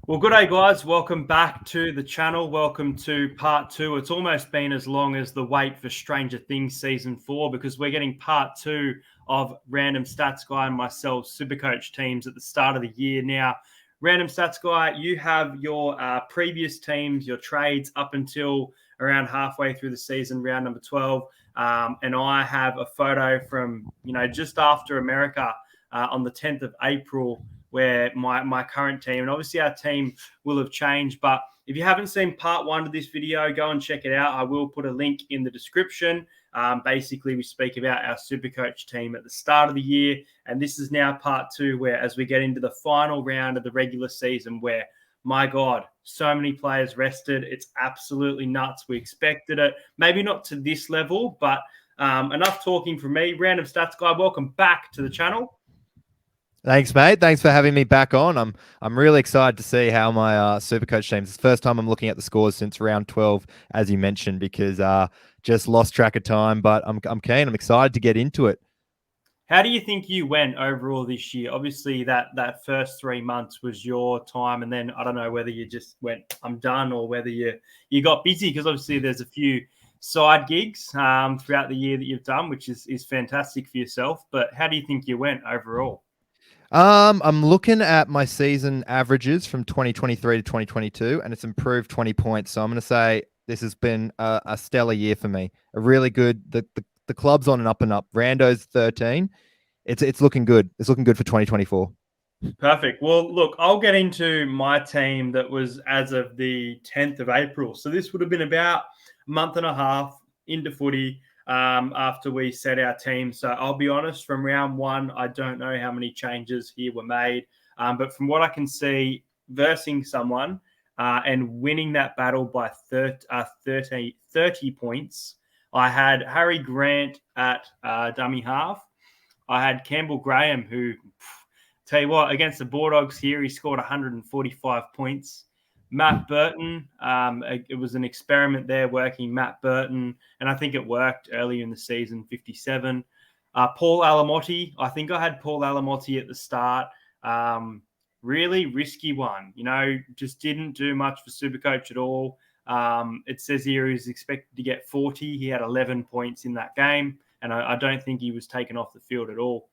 Well, good day, guys. Welcome back to the channel. Welcome to part two. It's almost been as long as the wait for Stranger Things season 4 because we're getting part two of Random Stats Guy and myself, Supercoach teams at the start of the year. Now, Random Stats Guy, you have your previous teams, your trades up until around halfway through the season, round number 12. And I have a photo from, just after America on the 10th of April where my current team, and obviously our team will have changed. But if you haven't seen part one of this video, go and check it out. I will put a link in the description. Basically, we speak about our Supercoach team at the start of the year. And this is now part two, where as we get into the final round of the regular season, where, my God, so many players rested. It's absolutely nuts. We expected it. Maybe not to this level, but enough talking from me. Random Stats Guy, welcome back to the channel. Thanks, mate. Thanks for having me back on. I'm really excited to see how my Supercoach teams. It's the first time I'm looking at the scores since round 12, as you mentioned, because just lost track of time. But I'm keen. I'm excited to get into it. How do you think you went overall this year? Obviously, that first 3 months was your time, and then I don't know whether you just went, I'm done, or whether you got busy, because obviously there's a few side gigs throughout the year that you've done, which is fantastic for yourself. But how do you think you went overall? I'm looking at my season averages from 2023 to 2022, and it's improved 20 points. So I'm going to say this has been a stellar year for me. A really good. The club's on an up and up. Rando's 13. It's looking good. It's looking good for 2024. Perfect. Well, look, I'll get into my team that was as of the 10th of April. So this would have been about a month and a half into footy after we set our team. So I'll be honest, from round one, I don't know how many changes here were made. But from what I can see, versing someone and winning that battle by 30 points, I had Harry Grant at dummy half. I had Campbell Graham, who, tell you what, against the Bulldogs here, he scored 145 points. Matt Burton, it was an experiment there working Matt Burton, and I think it worked earlier in the season, 57. Paul Alamotti, I think I had Paul Alamotti at the start. Really risky one, just didn't do much for Supercoach at all. It says here he was expected to get 40. He had 11 points in that game, and I don't think he was taken off the field at all.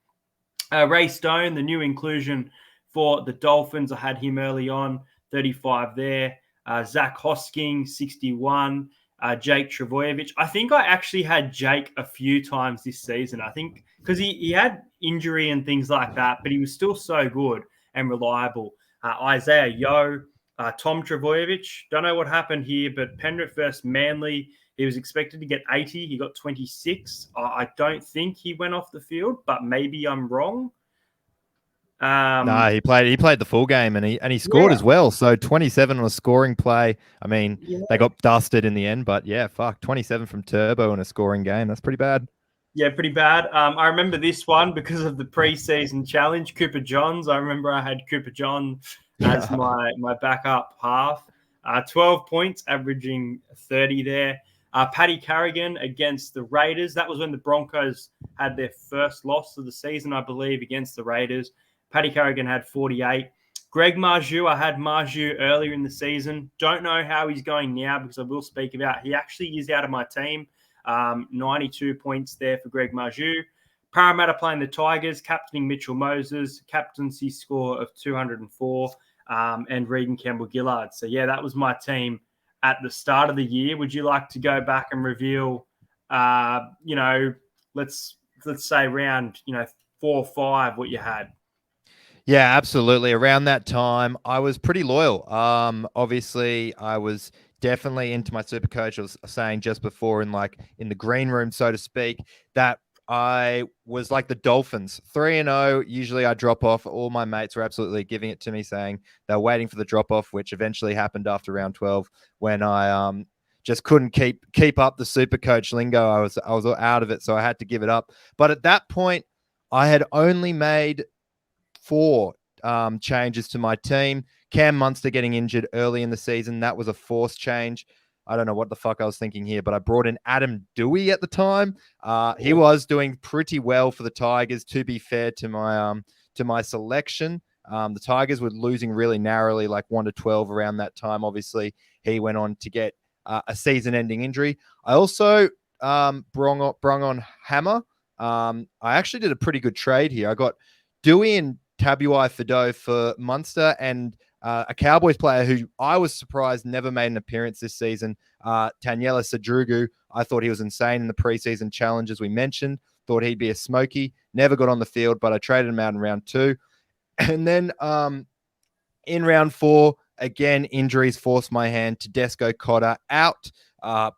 Ray Stone, the new inclusion for the Dolphins, I had him early on. 35 there. Zach Hosking, 61. Jake Travojevic. I think I actually had Jake a few times this season. I think because he had injury and things like that, but he was still so good and reliable. Isaiah Yeo, Tom Travojevic. Don't know what happened here, but Penrith versus Manly, he was expected to get 80. He got 26. I don't think he went off the field, but maybe I'm wrong. No, he played the full game and he scored as well. So 27 on a scoring play. I mean, they got dusted in the end, but yeah, 27 from Turbo in a scoring game. That's pretty bad. Yeah, pretty bad. I remember this one because of the preseason challenge. Cooper Johns. I remember I had Cooper John as my backup half. 12 points, averaging 30 there. Paddy Carrigan against the Raiders. That was when the Broncos had their first loss of the season, I believe, against the Raiders. Paddy Carrigan had 48. Greg Marju, I had Marju earlier in the season. Don't know how he's going now because I will speak about he actually is out of my team. 92 points there for Greg Marju. Parramatta playing the Tigers, captaining Mitchell Moses, captaincy score of 204, and Reed and Campbell Gillard. So, yeah, that was my team at the start of the year. Would you like to go back and reveal, let's say round, 4 or 5, what you had? Yeah, absolutely. Around that time, I was pretty loyal. Obviously, I was definitely into my Supercoach. I was saying just before in the green room, so to speak, that I was like the Dolphins, 3-0. Usually I drop off. All my mates were absolutely giving it to me, saying they're waiting for the drop off, which eventually happened after round 12 when I just couldn't keep up the Supercoach lingo. I was out of it, so I had to give it up. But at that point, I had only made 4 changes to my team. Cam Munster getting injured early in the season. That was a forced change. I don't know what the fuck I was thinking here, but I brought in Adam Dewey at the time. He was doing pretty well for the Tigers, to be fair to my selection. The Tigers were losing really narrowly, like 1-12 around that time. Obviously, he went on to get a season-ending injury. I also brung on Hammer. I actually did a pretty good trade here. I got Dewey and Tabuai Fido for Munster and a Cowboys player who I was surprised never made an appearance this season, Taniela Sadrugu. I thought he was insane in the preseason challenge, as we mentioned. Thought he'd be a smoky. Never got on the field, but I traded him out in round 2. And then in round 4, again, injuries forced my hand. Tedesco Cotter out.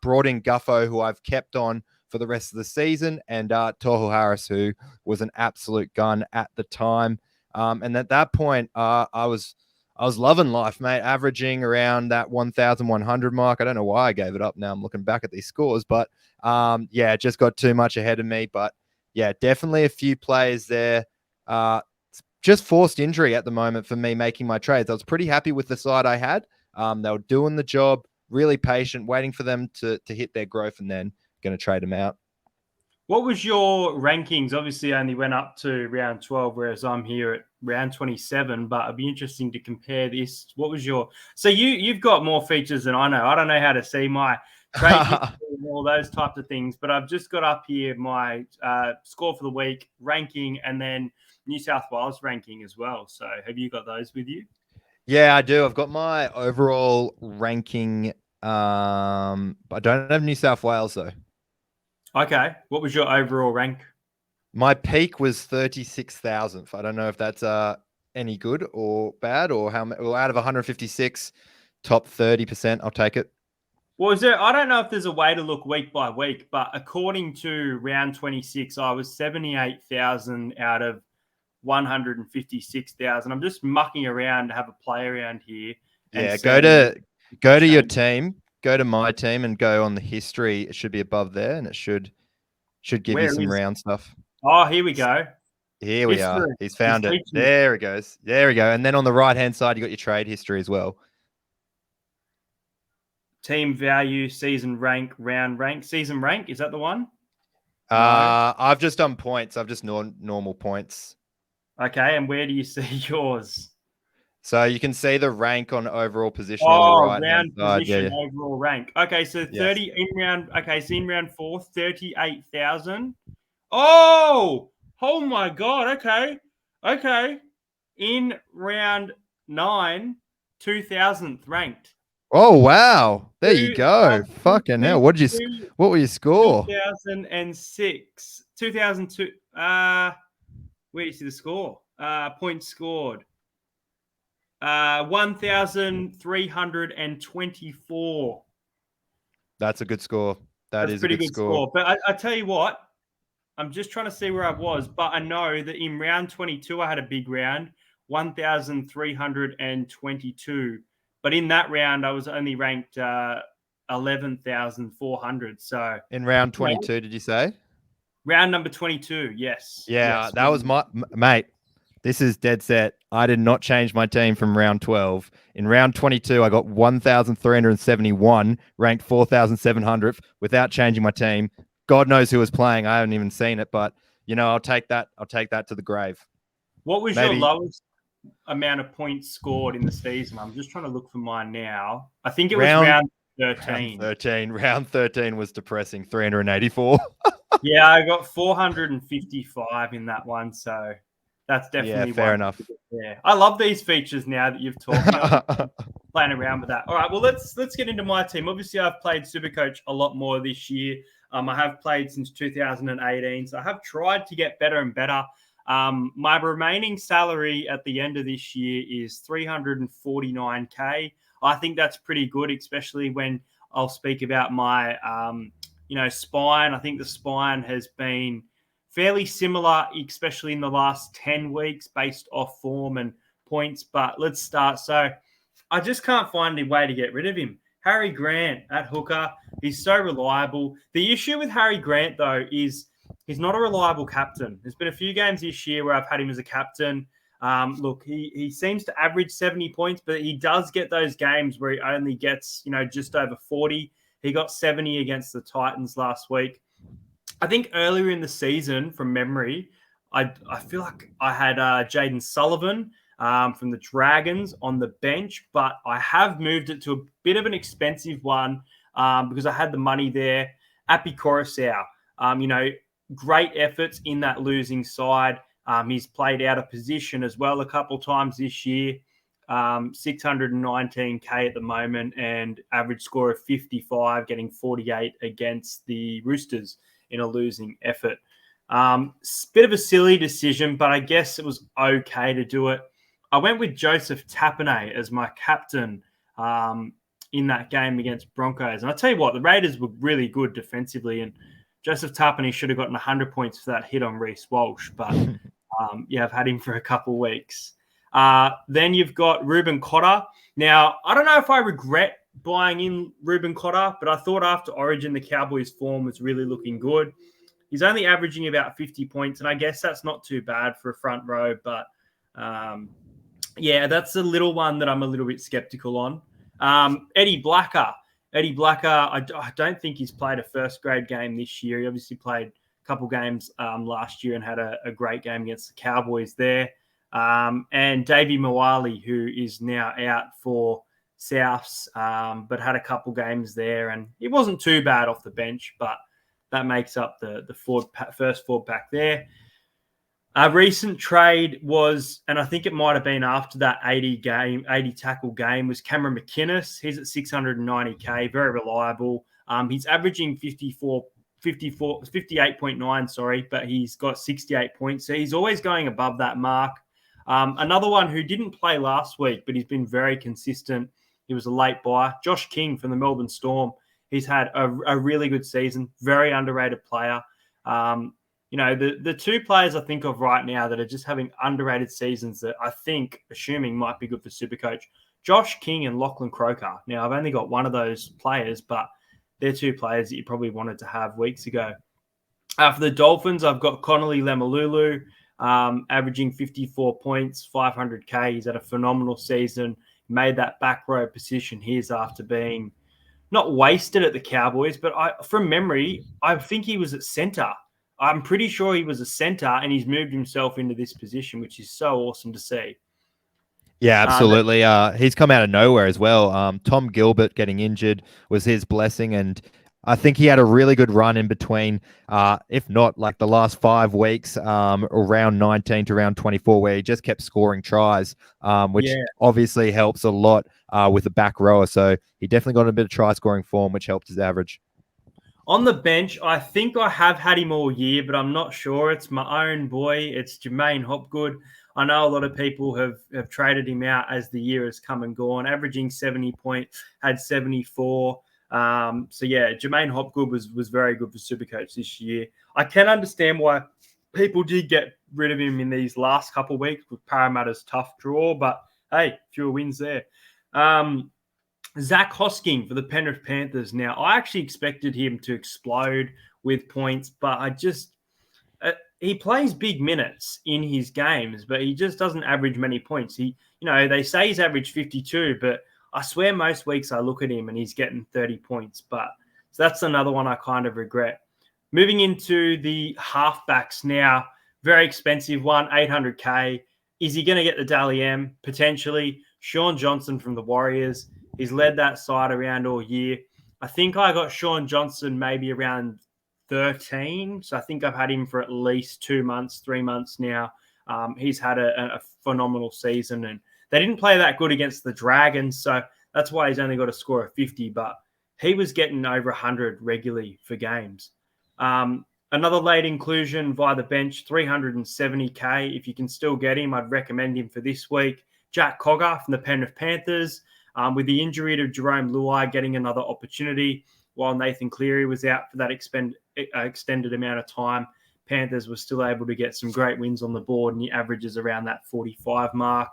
Brought in Guffo, who I've kept on for the rest of the season, and Tohu Harris, who was an absolute gun at the time. And at that point, I was loving life, mate, averaging around that 1,100 mark. I don't know why I gave it up now. I'm looking back at these scores, but it just got too much ahead of me. But yeah, definitely a few players there. Just forced injury at the moment for me making my trades. I was pretty happy with the side I had. They were doing the job, really patient, waiting for them to hit their growth, and then going to trade them out. What was your rankings? Obviously, I only went up to round 12, whereas I'm here at round 27. But it'd be interesting to compare this. What was your? So you've got more features than I know. I don't know how to see my trade history and all those types of things. But I've just got up here my score for the week, ranking, and then New South Wales ranking as well. So have you got those with you? Yeah, I do. I've got my overall ranking. I don't have New South Wales though. Okay. What was your overall rank? My peak was 36,000th. I don't know if that's any good or bad, or how well, out of 156, top 30%. I'll take it. Well, is there? I don't know if there's a way to look week by week, but according to round 26, I was 78,000 out of 156,000. I'm just mucking around to have a play around here. Yeah, go to your team, go to my team, and go on the history. It should be above there, and it should give you some round stuff. Oh, here we go. Here we are. He's found it. There it goes. There we go. And then on the right-hand side, you got your trade history as well. Team value, season rank, round rank, season rank. Is that the one? No. I've just done points. I've just normal points. Okay. And where do you see yours? So you can see the rank on overall position on the right round side. position, overall rank. Okay, so 30 in round. Okay, so in round 4, 38,000. Oh my God. Okay. In round 9, 2,000th ranked. Oh wow! There you go. Fucking hell! What were your score? 2006, 2002. Where do you see the score? Points scored. 1,324. That's a good score. That's a pretty good score. But I tell you what, I'm just trying to see where I was, but I know that in round 22, I had a big round, 1,322. But in that round, I was only ranked 11,400. So in round 22, did you say? Round number 22, yes. Yeah, yes. That was my mate. This is dead set. I did not change my team from round 12. In round 22, I got 1,371, ranked 4,700th without changing my team. God knows who was playing. I haven't even seen it, but I'll take that. I'll take that to the grave. What was your lowest amount of points scored in the season? I'm just trying to look for mine now. I think it was round 13. Round 13 was depressing. 384. Yeah, I got 455 in that one. So that's definitely fair enough. Yeah, I love these features now that you've talked about. Playing around with that. All right, well let's get into my team. Obviously, I've played Supercoach a lot more this year. I have played since 2018, so I have tried to get better and better. My remaining salary at the end of this year is 349K. I think that's pretty good, especially when I'll speak about my, spine. I think the spine has been fairly similar, especially in the last 10 weeks based off form and points. But let's start. So I just can't find any way to get rid of him. Harry Grant at hooker. He's so reliable. The issue with Harry Grant, though, is he's not a reliable captain. There's been a few games this year where I've had him as a captain. Look, he seems to average 70 points, but he does get those games where he only gets, just over 40. He got 70 against the Titans last week. I think earlier in the season, from memory, I feel like I had Jaden Sullivan. from the Dragons on the bench, but I have moved it to a bit of an expensive one because I had the money there. Api Coruscant, great efforts in that losing side. He's played out of position as well a couple of times this year. 619K at the moment and average score of 55, getting 48 against the Roosters in a losing effort. Bit of a silly decision, but I guess it was okay to do it. I went with Joseph Tapine as my captain in that game against Broncos. And I'll tell you what, the Raiders were really good defensively, and Joseph Tapine should have gotten 100 points for that hit on Reece Walsh, but I've had him for a couple of weeks. Then you've got Ruben Cotter. Now, I don't know if I regret buying in Ruben Cotter, but I thought after Origin, the Cowboys' form was really looking good. He's only averaging about 50 points, and I guess that's not too bad for a front row, but that's a little one that I'm a little bit skeptical on. Eddie Blacker. I don't think he's played a first-grade game this year. He obviously played a couple games last year and had a great game against the Cowboys there. And Davey Moali, who is now out for Souths, but had a couple games there, and it wasn't too bad off the bench, but that makes up the first forward pack there. A recent trade was, and I think it might have been after that 80 tackle game, was Cameron McInnes. He's at 690K, very reliable. He's averaging 58.9, but he's got 68 points. So he's always going above that mark. Another one who didn't play last week, but he's been very consistent. He was a late buy. Josh King from the Melbourne Storm. He's had a really good season, very underrated player. The two players I think of right now that are just having underrated seasons that I think, assuming might be good for Supercoach, Josh King and Lachlan Croker. Now, I've only got one of those players, but they're two players that you probably wanted to have weeks ago. For the Dolphins, I've got Connolly Lemalulu, averaging 54 points, 500K. He's had a phenomenal season. Made that back row position his after being not wasted at the Cowboys, but from memory, I think he was at center. I'm pretty sure he was a center, and he's moved himself into this position, which is so awesome to see. Yeah, absolutely. He's come out of nowhere as well. Tom Gilbert getting injured was his blessing, and I think he had a really good run in between, if not like the last 5 weeks, around 19 to around 24, where he just kept scoring tries, which obviously helps a lot with the back rower. So he definitely got a bit of try scoring form, which helped his average. On the bench, I think I have had him all year, but I'm not sure. It's my own boy. It's Jermaine Hopgood. I know a lot of people have traded him out as the year has come and gone, averaging 70 points, had 74. Jermaine Hopgood was very good for Supercoach this year. I can understand why people did get rid of him in these last couple of weeks with Parramatta's tough draw, but hey, fewer wins there. Zach Hosking for the Penrith Panthers. Now, I actually expected him to explode with points, but he plays big minutes in his games, but he just doesn't average many points. They say he's averaged 52, but I swear most weeks I look at him and he's getting 30 points. So that's another one I kind of regret. Moving into the halfbacks now, very expensive one, 800K. Is he going to get the Dally M? Potentially. Sean Johnson from the Warriors. He's led that side around all year. I think I got Sean Johnson maybe around 13. So I think I've had him for at least 2 months, 3 months now. He's had a phenomenal season, and they didn't play that good against the Dragons. So that's why he's only got a score of 50, but he was getting over 100 regularly for games. Another late inclusion via the bench, 370K. If you can still get him, I'd recommend him for this week. Jack Cogger from the Penrith Panthers. With the injury to Jerome Luai getting another opportunity while Nathan Cleary was out for that extended amount of time, Panthers were still able to get some great wins on the board, and he averages around that 45 mark.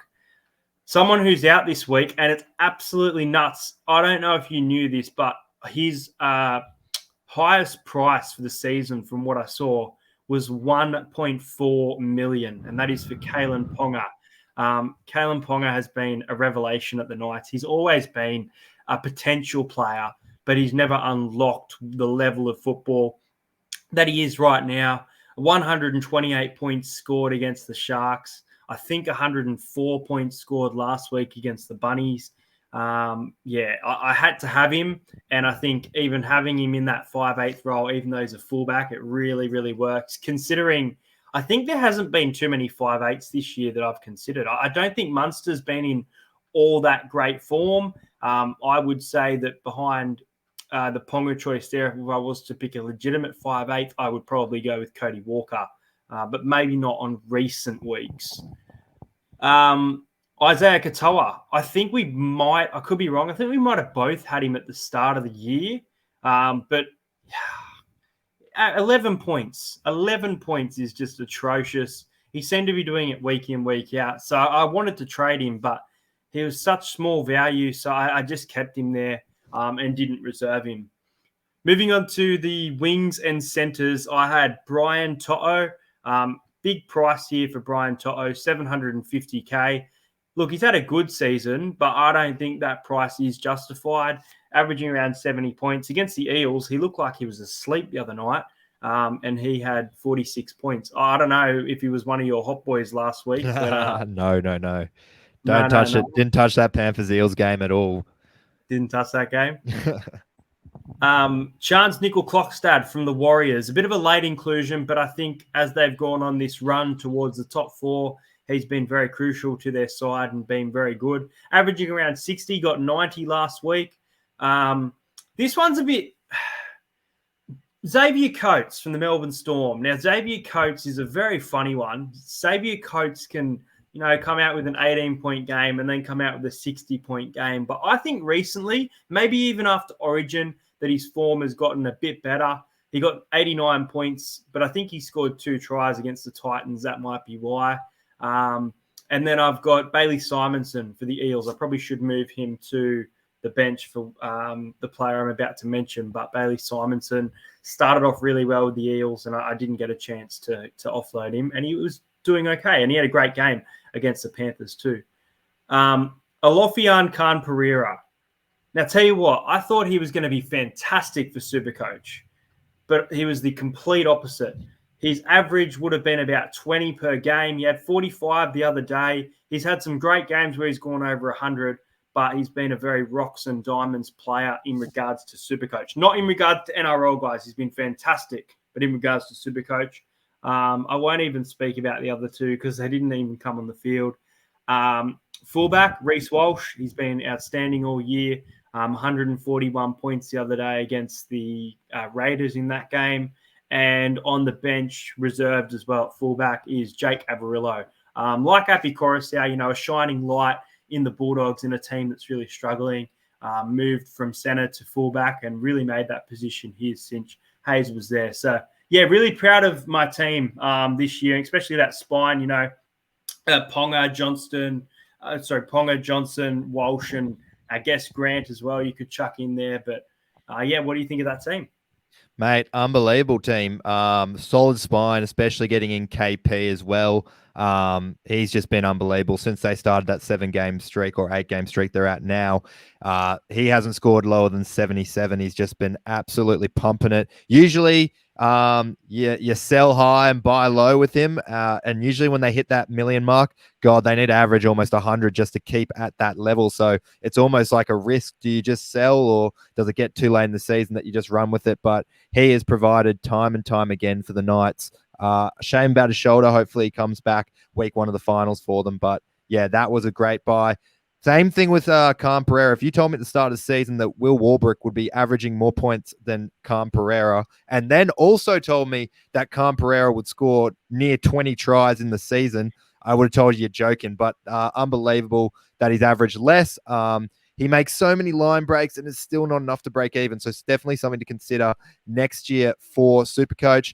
Someone who's out this week, and it's absolutely nuts. I don't know if you knew this, but his highest price for the season from what I saw was 1.4 million, and that is for Kalen Ponga. Kalen Ponga has been a revelation at the Knights. He's always been a potential player, but he's never unlocked the level of football that he is right now. 128 points scored against the Sharks. I think 104 points scored last week against the Bunnies. I had to have him. And I think even having him in that 5/8 role, even though he's a fullback, it really, really works. Considering I think there hasn't been too many 5/8s this year that I've considered. I don't think Munster's been in all that great form. I would say that behind the Ponga choice there, if I was to pick a legitimate 5/8, I would probably go with Cody Walker, but maybe not on recent weeks. Isaiah Katoa, I think I could be wrong. I think we might have both had him at the start of the year. But 11 points. 11 points is just atrocious. He seemed to be doing it week in, week out. So I wanted to trade him, but he was such small value. So I just kept him there and didn't reserve him. Moving on to the wings and centers, I had Brian To'o. Big price here for Brian To'o, 750K. Look, he's had a good season, but I don't think that price is justified. Averaging around 70 points. Against the Eels, he looked like he was asleep the other night, and he had 46 points. I don't know if he was one of your hot boys last week. But, No. Don't touch it. Didn't touch that Panthers Eels game at all. Didn't touch that game. Chance Nickel-Klokstad from the Warriors. A bit of a late inclusion, but I think as they've gone on this run towards the top four, he's been very crucial to their side and been very good. Averaging around 60, got 90 last week. This one's a bit... Xavier Coates from the Melbourne Storm. Now, Xavier Coates is a very funny one. Xavier Coates can, come out with an 18-point game and then come out with a 60-point game. But I think recently, maybe even after Origin, that his form has gotten a bit better. He got 89 points, but I think he scored 2 tries against the Titans. That might be why. And then I've got Bailey Simonson for the Eels. I probably should move him to the bench for the player I'm about to mention, but Bailey Simonson started off really well with the Eels, and I didn't get a chance to offload him, and he was doing okay, and he had a great game against the Panthers too. Alofian Khan Pereira. Now, tell you what, I thought he was going to be fantastic for Supercoach, but he was the complete opposite. His average would have been about 20 per game. He had 45 the other day. He's had some great games where he's gone over 100, but he's been a very rocks and diamonds player in regards to Supercoach. Not in regards to NRL guys. He's been fantastic, but in regards to Supercoach, I won't even speak about the other two because they didn't even come on the field. Fullback, Reece Walsh, he's been outstanding all year. 141 points the other day against the Raiders in that game. And on the bench, reserved as well at fullback, is Jake Averillo. Like Api Coruscant, a shining light in the Bulldogs in a team that's really struggling. Moved from centre to fullback and really made that position his since Hayes was there. So, yeah, really proud of my team this year, especially that spine, Ponga, Johnson, Walsh, and I guess Grant as well. You could chuck in there. But, what do you think of that team? Mate, unbelievable team. Solid spine, especially getting in KP as well. He's just been unbelievable since they started that 7-game streak or 8-game streak they're at now. He hasn't scored lower than 77. He's just been absolutely pumping it. Usually, you sell high and buy low with him. And usually when they hit that million mark, God, they need to average almost 100 just to keep at that level. So it's almost like a risk. Do you just sell, or does it get too late in the season that you just run with it? But he has provided time and time again for the Knights. Shame about his shoulder. Hopefully he comes back week 1 of the finals for them. But yeah, that was a great buy. Same thing with Khan Pereira. If you told me at the start of the season that Will Warbrick would be averaging more points than Khan Pereira, and then also told me that Khan Pereira would score near 20 tries in the season, I would have told you you're joking. But unbelievable that he's averaged less. He makes so many line breaks and it's still not enough to break even. So it's definitely something to consider next year for Supercoach.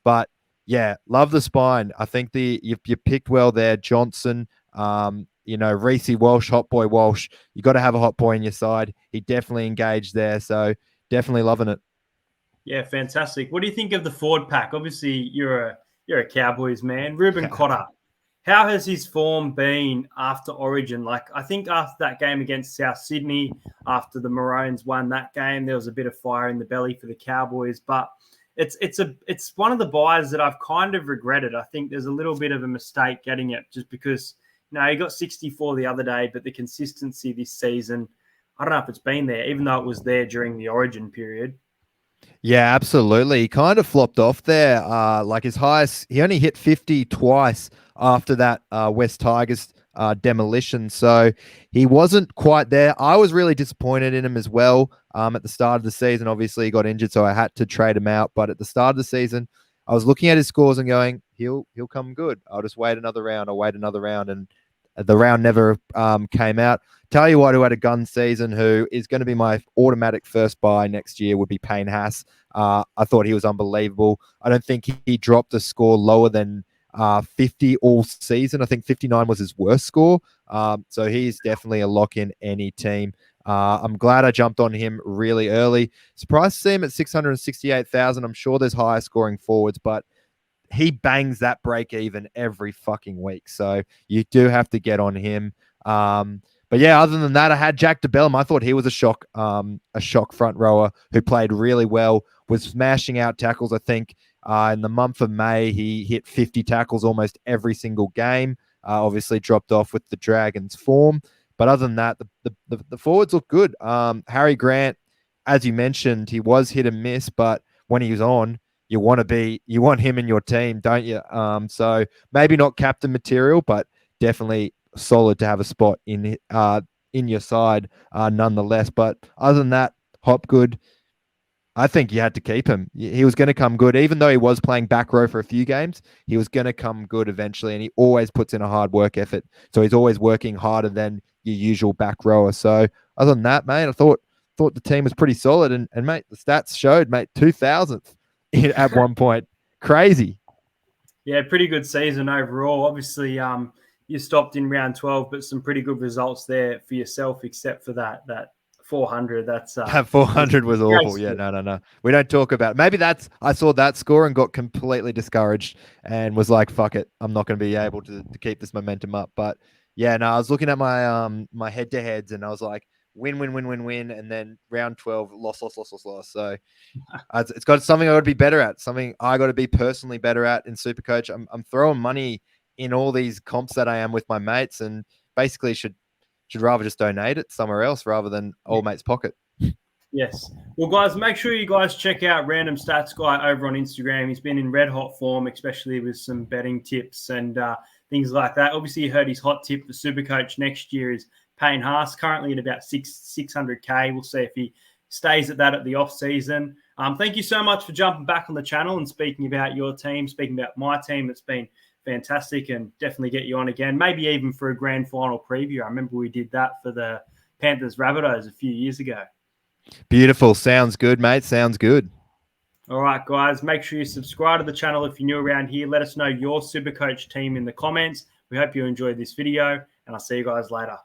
But yeah, love the spine. I think you picked well there, Johnson. Reece Walsh, hot boy Walsh. You got to have a hot boy on your side. He definitely engaged there, so definitely loving it. Yeah, fantastic. What do you think of the forward pack? Obviously, you're a Cowboys man. Ruben Cotter. How has his form been after Origin? Like, I think after that game against South Sydney, after the Maroons won that game, there was a bit of fire in the belly for the Cowboys. But it's one of the buys that I've kind of regretted. I think there's a little bit of a mistake getting it just because he got 64 the other day, but the consistency this season, I don't know if it's been there, even though it was there during the Origin period. Yeah, absolutely. He kind of flopped off there. Like his highest, he only hit 50 twice after that West Tigers demolition. So he wasn't quite there. I was really disappointed in him as well. At the start of the season, obviously he got injured, so I had to trade him out. But at the start of the season, I was looking at his scores and going, he'll come good. I'll just wait another round. I'll wait another round, and the round never came out. Tell you what, who had a gun season, who is going to be my automatic first buy next year, would be Payne Haas. I thought he was unbelievable. I don't think he dropped a score lower than 50 all season. I think 59 was his worst score. So he's definitely a lock in any team. I'm glad I jumped on him really early. Surprised to see him at 668,000. I'm sure there's higher scoring forwards, but he bangs that break even every fucking week. So you do have to get on him. But yeah, other than that, I had Jack DeBellum. I thought he was a shock front rower who played really well, was smashing out tackles. I think in the month of May, he hit 50 tackles almost every single game. Obviously dropped off with the Dragons form. But other than that, the forwards look good. Harry Grant, as you mentioned, he was hit and miss, but when he was on, you want him in your team, don't you? So maybe not captain material, but definitely solid to have a spot in your side nonetheless. But other than that, Hopgood, I think you had to keep him. He was going to come good, even though he was playing back row for a few games. He was going to come good eventually, and he always puts in a hard work effort. So he's always working harder than your usual back rower. So other than that, mate, I thought the team was pretty solid, and mate, the stats showed, mate, 2000th at one point. Crazy. Yeah, pretty good season overall. Obviously, you stopped in round 12, but some pretty good results there for yourself, except for that 400. That 400 was awful. Yeah, no. We don't talk about it. Maybe I saw that score and got completely discouraged and was like, fuck it, I'm not going to be able to keep this momentum up. But yeah, no, I was looking at my my head-to-heads and I was like, win, and then round 12, loss. So it's got something I got to be better at, something I got to be personally better at in Supercoach. I'm throwing money in all these comps that I am with my mates, and basically should rather just donate it somewhere else rather than old mate's pocket. Yes. Well, guys, make sure you guys check out Random Stats Guy over on Instagram. He's been in red hot form, especially with some betting tips and things like that. Obviously, you heard his hot tip for Supercoach next year is Payne Haas, currently at about 600K. We'll see if he stays at that at the off season. Thank you so much for jumping back on the channel and speaking about your team, speaking about my team. It's been fantastic, and definitely get you on again, maybe even for a grand final preview. I remember we did that for the Panthers Rabbitohs a few years ago. Beautiful. Sounds good, mate. Sounds good. All right, guys, make sure you subscribe to the channel if you're new around here. Let us know your Supercoach team in the comments. We hope you enjoyed this video, and I'll see you guys later.